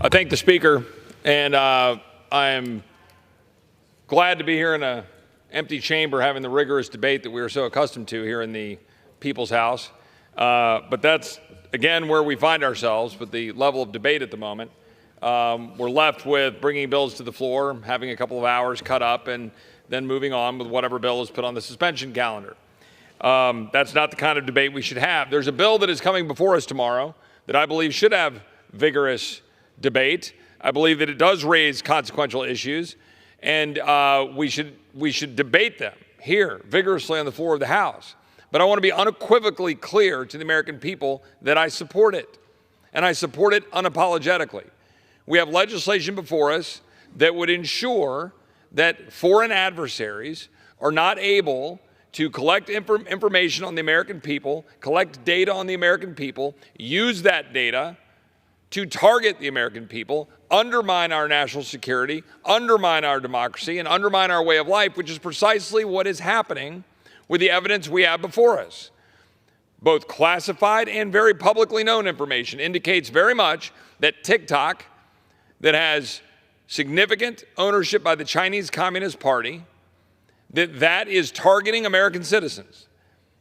I thank the Speaker, and I am glad to be here in an empty chamber having the rigorous debate that we are so accustomed to here in the People's House. But that's, again, where we find ourselves with the level of debate at the moment. We're left with bringing bills to the floor, having a couple of hours cut up, and then moving on with whatever bill is put on the suspension calendar. That's not the kind of debate we should have. There's a bill that is coming before us tomorrow that I believe should have vigorous debate. I believe that it does raise consequential issues, and we should debate them here vigorously on the floor of the House. But I want to be unequivocally clear to the American people that I support it, and I support it unapologetically. We have legislation before us that would ensure that foreign adversaries are not able to collect information on the American people, collect data on the American people, use that data to target the American people, undermine our national security, undermine our democracy, and undermine our way of life, which is precisely what is happening with the evidence we have before us. Both classified and very publicly known information indicates very much that TikTok, that has significant ownership by the Chinese Communist Party, that is targeting American citizens.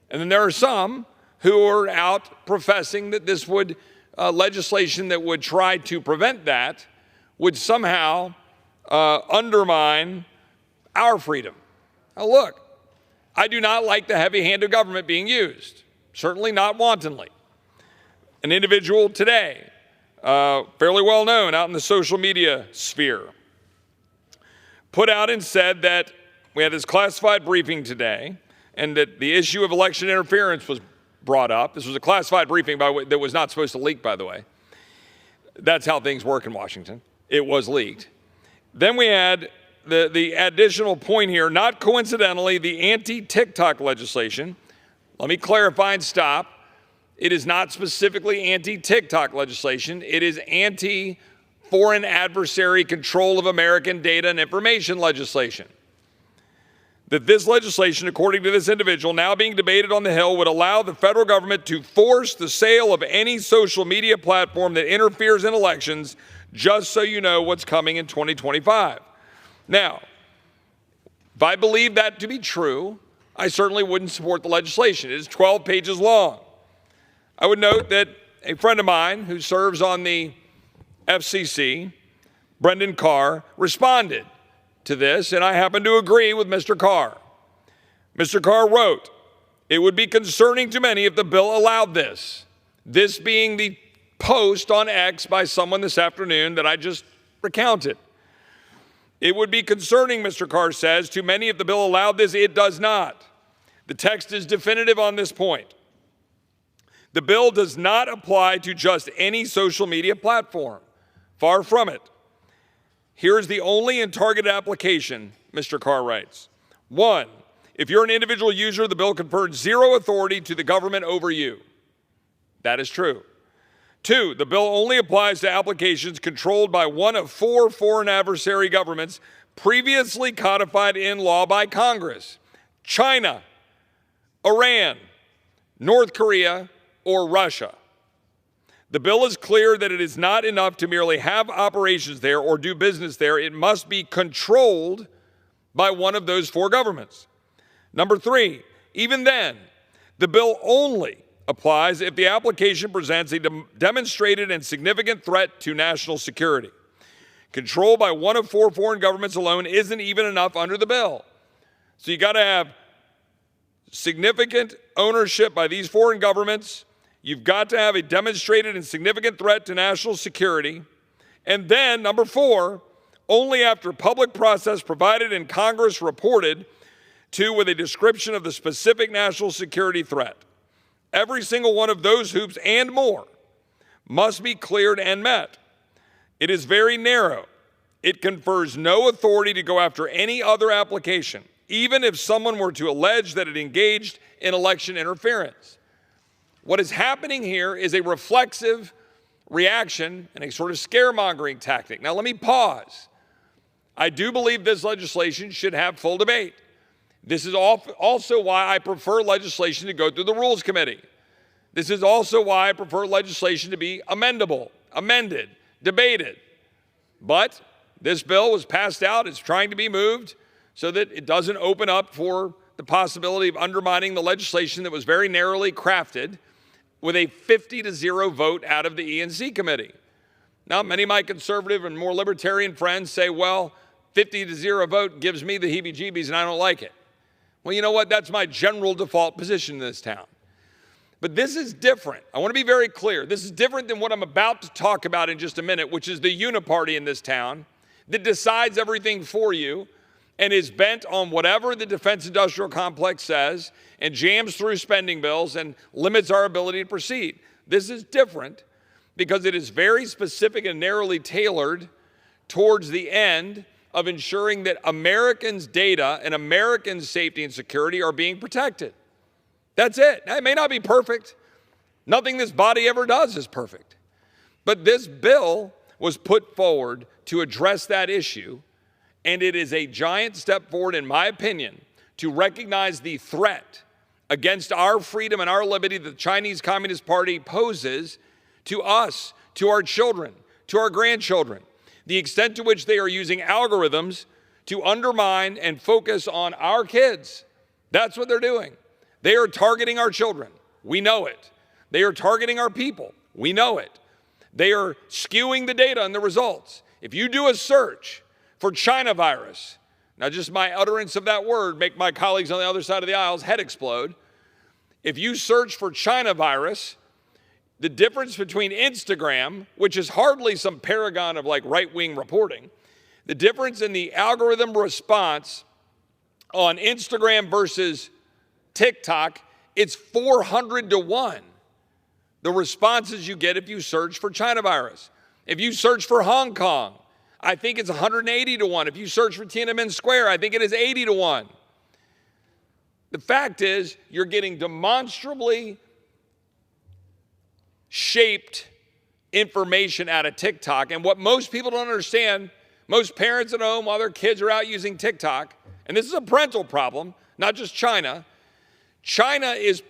And then there are some who are out professing that this would legislation that would try to prevent that would somehow undermine our freedom. Now look, I do not like the heavy hand of government being used, certainly not wantonly. An individual today, fairly well known out in the social media sphere, put out and said that we had this classified briefing today and that the issue of election interference was brought up. This was a classified briefing that was not supposed to leak, by the way. That's how things work in Washington. It was leaked. Then we had the additional point here, not coincidentally, the anti-TikTok legislation. Let me clarify and stop. It is not specifically anti-TikTok legislation. It is anti-foreign adversary control of American data and information legislation. That this legislation, according to this individual, now being debated on the Hill, would allow the federal government to force the sale of any social media platform that interferes in elections, just so you know what's coming in 2025. Now, if I believe that to be true, I certainly wouldn't support the legislation. It is 12 pages long. I would note that a friend of mine who serves on the FCC, Brendan Carr, responded to this, and I happen to agree with Mr. Carr. Mr. Carr wrote, "It would be concerning to many if the bill allowed this." This being the post on X by someone this afternoon that I just recounted. It would be concerning, Mr. Carr says, to many if the bill allowed this. It does not. The text is definitive on this point. The bill does not apply to just any social media platform. Far from it. Here is the only and targeted application, Mr. Carr writes. 1, if you're an individual user, the bill confers zero authority to the government over you. That is true. 2, the bill only applies to applications controlled by one of 4 foreign adversary governments previously codified in law by Congress: China, Iran, North Korea, or Russia. The bill is clear that it is not enough to merely have operations there or do business there. It must be controlled by one of those 4 governments. Number 3, even then, the bill only applies if the application presents a demonstrated and significant threat to national security. Control by one of 4 foreign governments alone isn't even enough under the bill. So you got to have significant ownership by these foreign governments. You've got to have a demonstrated and significant threat to national security. And then, number 4, only after public process provided and Congress reported to with a description of the specific national security threat. Every single one of those hoops and more must be cleared and met. It is very narrow. It confers no authority to go after any other application, even if someone were to allege that it engaged in election interference. What is happening here is a reflexive reaction and a sort of scaremongering tactic. Now, let me pause. I do believe this legislation should have full debate. This is also why I prefer legislation to go through the Rules Committee. This is also why I prefer legislation to be amendable, amended, debated, But this bill was passed out. It's trying to be moved so that it doesn't open up for the possibility of undermining the legislation that was very narrowly crafted with a 50-0 vote out of the E&C committee. Now, many of my conservative and more libertarian friends say, well, 50-0 vote gives me the heebie-jeebies and I don't like it. Well, you know what? That's my general default position in this town. But this is different. I want to be very clear. This is different than what I'm about to talk about in just a minute, which is the uniparty in this town that decides everything for you and is bent on whatever the defense industrial complex says and jams through spending bills and limits our ability to proceed. This is different because it is very specific and narrowly tailored towards the end of ensuring that Americans' data and Americans' safety and security are being protected. That's it. Now, it may not be perfect. Nothing this body ever does is perfect. But this bill was put forward to address that issue, and it is a giant step forward, in my opinion, to recognize the threat against our freedom and our liberty that the Chinese Communist Party poses to us, to our children, to our grandchildren, the extent to which they are using algorithms to undermine and focus on our kids. That's what they're doing. They are targeting our children. We know it. They are targeting our people. We know it. They are skewing the data and the results. If you do a search for China virus, now just my utterance of that word make my colleagues on the other side of the aisle's head explode. If you search for China virus, the difference between Instagram, which is hardly some paragon of like right-wing reporting, the difference in the algorithm response on Instagram versus TikTok, it's 400 to 1. The responses you get if you search for China virus. If you search for Hong Kong, I think it's 180 to 1. If you search for Tiananmen Square, I think it is 80 to 1. The fact is, you're getting demonstrably shaped information out of TikTok. And what most people don't understand, most parents at home while their kids are out using TikTok, and this is a parental problem, not just China, China is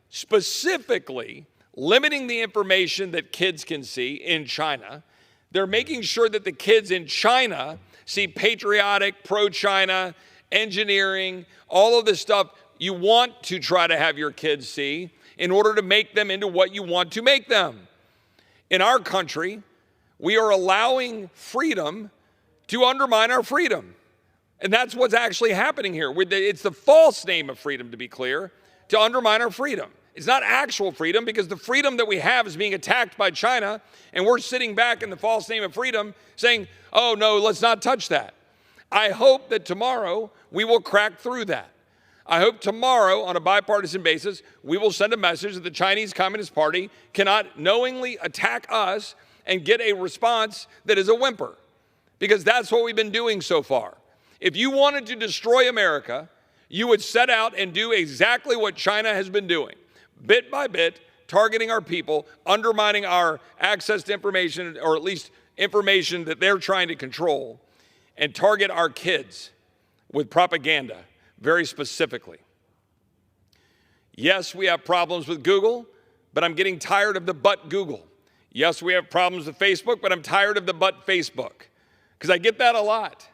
specifically limiting the information that kids can see in China. They're making sure that the kids in China see patriotic, pro-China, engineering, all of this stuff you want to try to have your kids see in order to make them into what you want to make them. In our country, we are allowing freedom to undermine our freedom. And that's what's actually happening here. It's the false name of freedom, to be clear, to undermine our freedom. It's not actual freedom because the freedom that we have is being attacked by China, and we're sitting back in the false name of freedom saying, oh, no, let's not touch that. I hope that tomorrow we will crack through that. I hope tomorrow, on a bipartisan basis, we will send a message that the Chinese Communist Party cannot knowingly attack us and get a response that is a whimper, because that's what we've been doing so far. If you wanted to destroy America, you would set out and do exactly what China has been doing, bit by bit, targeting our people, undermining our access to information, or at least information that they're trying to control, and target our kids with propaganda very specifically. Yes, we have problems with Google, but I'm getting tired of the but Google. Yes, we have problems with Facebook, but I'm tired of the but Facebook, because I get that a lot.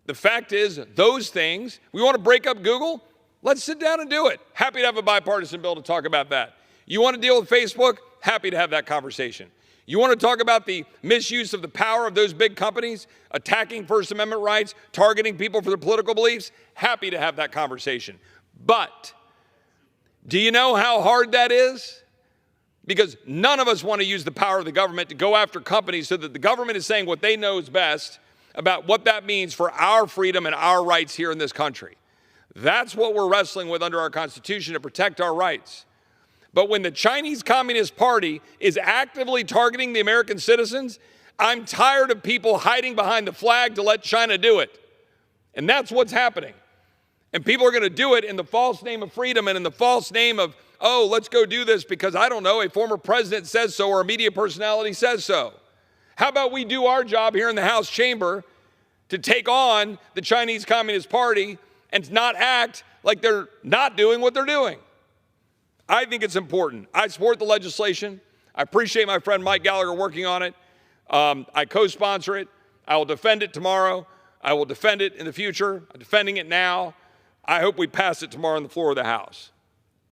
The fact is, those things, we want to break up Google? Let's sit down and do it. Happy to have a bipartisan bill to talk about that. You want to deal with Facebook? Happy to have that conversation. You want to talk about the misuse of the power of those big companies, attacking First Amendment rights, targeting people for their political beliefs? Happy to have that conversation. But do you know how hard that is? Because none of us want to use the power of the government to go after companies so that the government is saying what they know is best about what that means for our freedom and our rights here in this country. That's what we're wrestling with under our Constitution, to protect our rights. But when the Chinese Communist Party is actively targeting the American citizens, I'm tired of people hiding behind the flag to let China do it. And that's what's happening. And people are going to do it in the false name of freedom and in the false name of, oh, let's go do this because, I don't know, a former president says so or a media personality says so. How about we do our job here in the House chamber to take on the Chinese Communist Party and not act like they're not doing what they're doing? I think it's important. I support the legislation. I appreciate my friend Mike Gallagher working on it. I co-sponsor it. I will defend it tomorrow. I will defend it in the future. I'm defending it now. I hope we pass it tomorrow on the floor of the House.